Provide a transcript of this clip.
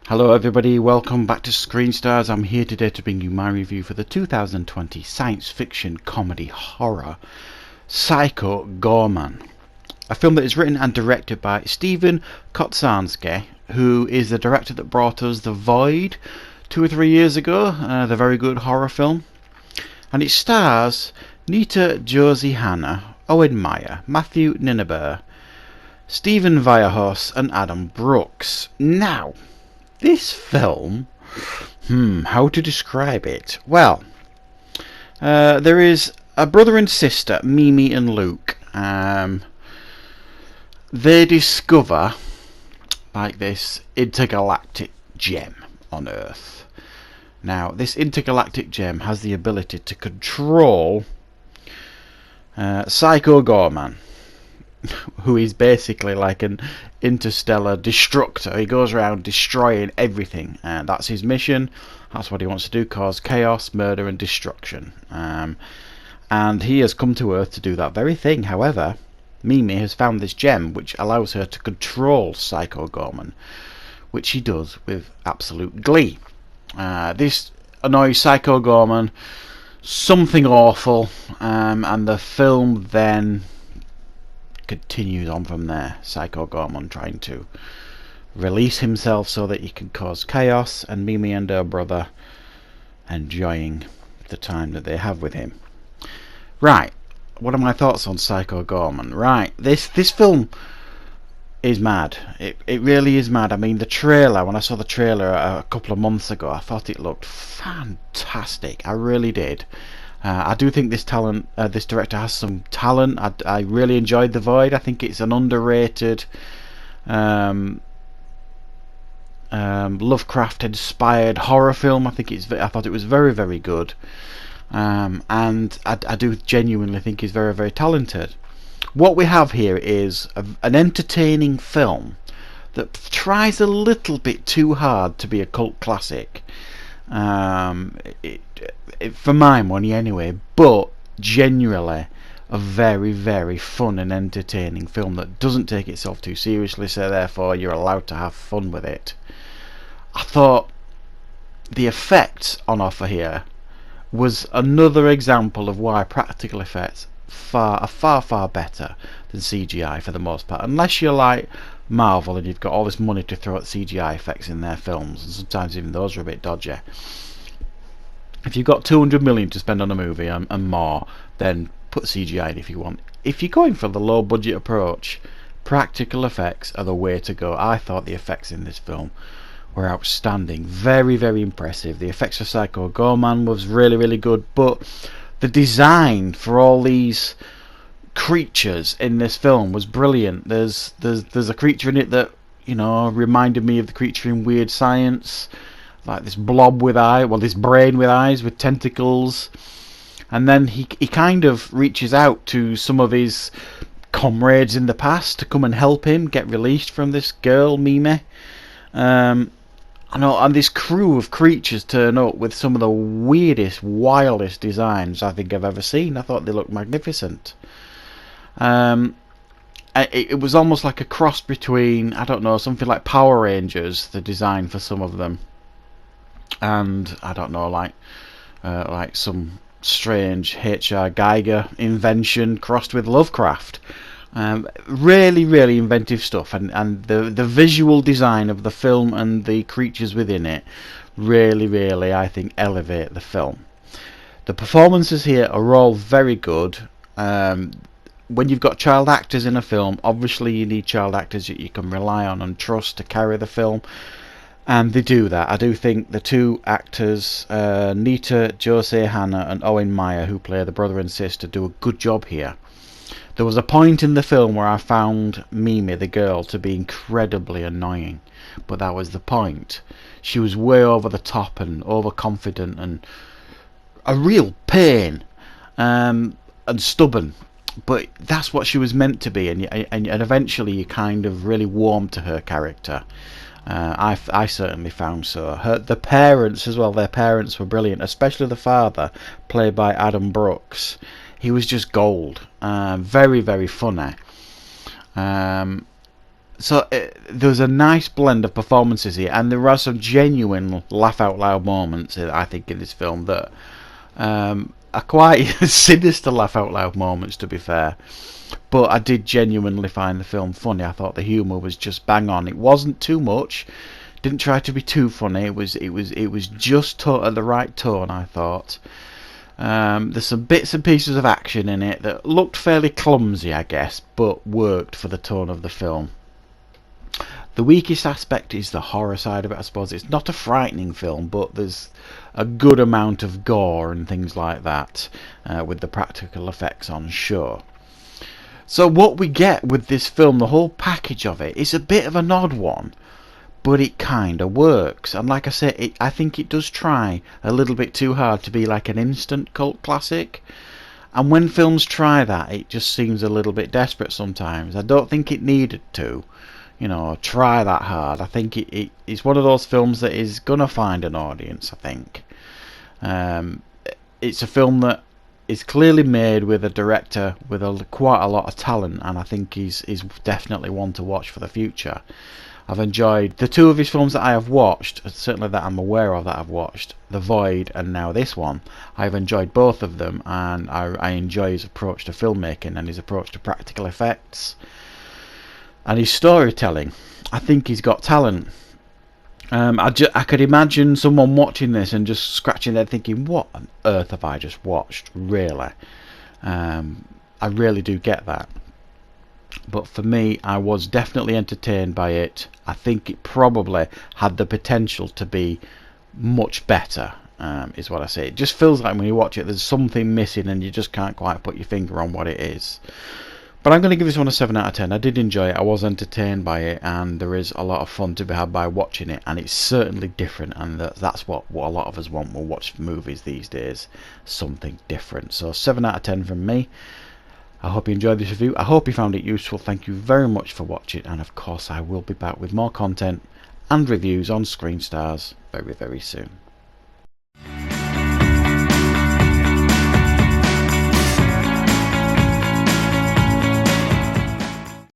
Hello everybody, welcome back to Screen Stars. I'm here today to bring you my review for the 2020 science fiction comedy horror Psycho Goreman. A film that is written and directed by Steven Kotsansky, who is the director that brought us The Void 2 or 3 years ago, the very good horror film. And it stars Nita Josie Hanna, Owen Meyer, Matthew Ninneber, Stephen Vierhorse and Adam Brooks. Now, this film, how to describe it? Well, there is a brother and sister, Mimi and Luke. They discover like this intergalactic gem on Earth. Now, this intergalactic gem has the ability to control Psycho Goreman, who is basically like an interstellar destructor. He goes around destroying everything, and that's his mission. That's what he wants to do: cause chaos, murder and destruction. And he has come to Earth to do that very thing. However, Mimi has found this gem which allows her to control Psycho Goreman, which she does with absolute glee. This annoys Psycho Goreman something awful, and the film then continues on from there. Psycho Goreman trying to release himself so that he can cause chaos, and Mimi and her brother enjoying the time that they have with him. Right, what are my thoughts on Psycho Goreman? Right, this film is mad. It really is mad. I mean, the trailer, when I saw the trailer a couple of months ago, I thought it looked fantastic. I really did. I do think this director has some talent. I really enjoyed The Void. I think it's an underrated Lovecraft-inspired horror film. I thought it was very, very good, and I do genuinely think he's very, very talented. What we have here is an entertaining film that tries a little bit too hard to be a cult classic. For my money anyway, but genuinely a very, very fun and entertaining film that doesn't take itself too seriously, so therefore you're allowed to have fun with it. I thought the effects on offer here was another example of why practical effects are far better than CGI for the most part, unless you're like Marvel and you've got all this money to throw at CGI effects in their films, and sometimes even those are a bit dodgy. If you've got 200 million to spend on a movie and more, then put CGI in if you want. If you're going for the low budget approach, practical effects are the way to go. I thought the effects in this film were outstanding, very, very impressive. The effects for Psycho Goreman was really, really good, but the design for all these creatures in this film was brilliant. There's a creature in it that, you know, reminded me of the creature in Weird Science, like this blob with this brain with eyes with tentacles. And then he kind of reaches out to some of his comrades in the past to come and help him get released from this girl, Mimi. And this crew of creatures turn up with some of the weirdest, wildest designs I think I've ever seen. I thought they looked magnificent. It was almost like a cross between, I don't know, something like Power Rangers, the design for some of them, and I don't know, like some strange H.R. Geiger invention crossed with Lovecraft. Really, really inventive stuff, and the visual design of the film and the creatures within it really, really, I think, elevate the film. The performances here are all very good. When you've got child actors in a film, obviously you need child actors that you can rely on and trust to carry the film, and they do that. I do think the two actors, Nita Josie Hanna and Owen Meyer, who play the brother and sister, do a good job here. There was a point in the film where I found Mimi, the girl, to be incredibly annoying, but that was the point. She was way over the top and overconfident and a real pain, and stubborn. But that's what she was meant to be, and eventually you kind of really warmed to her character. I certainly found so. The parents as well, their parents were brilliant, especially the father, played by Adam Brooks. He was just gold. Very, very funny. So there's a nice blend of performances here, and there are some genuine laugh out loud moments, I think, in this film that are quite sinister laugh out loud moments, to be fair. But I did genuinely find the film funny. I thought the humour was just bang on. It wasn't too much. Didn't try to be too funny. It was just at the right tone, I thought. There's some bits and pieces of action in it that looked fairly clumsy, I guess, but worked for the tone of the film. The weakest aspect is the horror side of it, I suppose. It's not a frightening film, but there's a good amount of gore and things like that with the practical effects on show. So what we get with this film, the whole package of it, is a bit of an odd one, but it kind of works. And like I said, I think it does try a little bit too hard to be like an instant cult classic. And when films try that, it just seems a little bit desperate sometimes. I don't think it needed to, try that hard. I think it's one of those films that is going to find an audience, I think. It's a film that is clearly made with a director with quite a lot of talent, and I think he's definitely one to watch for the future. I've enjoyed the two of his films that I have watched, certainly that I'm aware of that I've watched, The Void and now this one. I've enjoyed both of them, and I enjoy his approach to filmmaking and his approach to practical effects and his storytelling. I think he's got talent. I could imagine someone watching this and just scratching their head thinking, what on earth have I just watched, really? I really do get that. But for me, I was definitely entertained by it. I think it probably had the potential to be much better, is what I say. It just feels like when you watch it, there's something missing and you just can't quite put your finger on what it is. But I'm going to give this one a 7 out of 10. I did enjoy it, I was entertained by it, and there is a lot of fun to be had by watching it, and it's certainly different, and that's what a lot of us want. We'll watch movies these days, something different. So 7 out of 10 from me. I hope you enjoyed this review. I hope you found it useful. Thank you very much for watching, and of course I will be back with more content and reviews on Screen Stars very, very soon.